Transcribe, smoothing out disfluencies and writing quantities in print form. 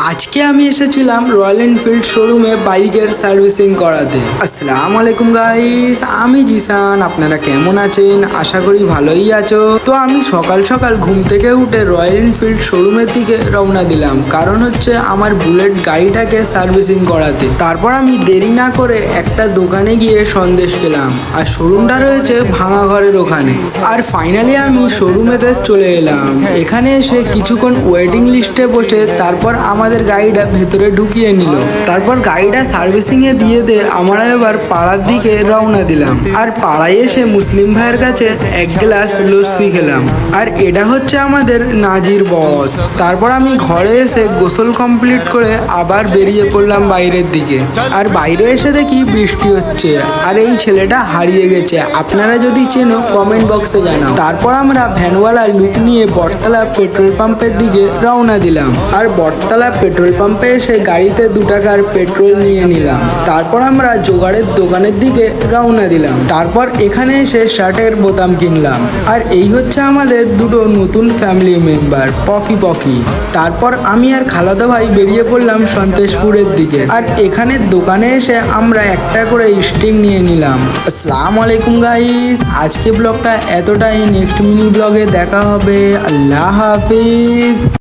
আজকে আমি এসেছিলাম রয়্যাল এনফিল্ড শোরুমে বাইকের সার্ভিসিং করাতে। আসসালামু আলাইকুম গাইস, আমি জিসান। আপনারা কেমন আছেন? আশা করি ভালোই আছো। তো আমি সকাল সকাল ঘুম থেকে উঠে রয়্যাল এনফিল্ড শোরুমের দিকে রওনা দিলাম, কারণ হচ্ছে আমার বুলেট গাড়িটাকে সার্ভিসিং করাতে। তারপর আমি দেরি না করে একটা দোকানে গিয়ে সন্দেশ পেলাম, আর শোরুমটা রয়েছে ভাঙা ঘরের ওখানে। আর ফাইনালি আমি শোরুমেতে চলে এলাম। এখানে এসে কিছুক্ষণ ওয়েটিং লিস্টে বসে তারপর আমাদের গাড়িটা ভেতরে ঢুকিয়ে নিল। তারপর গাড়িটা সার্ভিসিং এ দিয়ে আমরা এবার পাড়ার দিকে রওনা দিলাম। আর পাড়ায় এসে মুসলিম ভাইয়ের কাছে এক গ্লাস লস্যি খেলাম। আর এটা হচ্ছে আমাদের নাজির বস। তারপর আমি ঘরে এসে গোসল কমপ্লিট করে আবার বেরিয়ে পড়লাম বাইরের দিকে। আর বাইরে এসে দেখি বৃষ্টি হচ্ছে, আর এই ছেলেটা হারিয়ে গেছে। আপনারা যদি চেনো কমেন্ট বক্সে জানাও। তারপর আমরা ভ্যানওয়ালা লুক নিয়ে বটতলা পেট্রোল পাম্পের দিকে রওনা দিলাম। আর বটতলা পেট্রোল পাম্পে এসে গাড়িতে 2 টাকার পেট্রোল নিয়ে নিলাম। তারপর আমরা জোগাড়ের দোকানের দিকে রওনা দিলাম। তারপর এখানে এসে শার্টের বোতাম কিনলাম। আর এই হচ্ছে আমাদের দুটো নতুন ফ্যামিলি মেম্বার, পকি। তারপর আমি আর খালাতো ভাই বেরিয়ে পড়লাম সন্তেশপুরের দিকে। আর এখানে দোকানে এসে আমরা একটা করে স্টিং নিয়ে নিলাম। আসসালামু আলাইকুম গাইস, আজকে ব্লগটা এতটাই। নেক্সট মিনি ব্লগে দেখা হবে। আল্লাহ হাফিজ।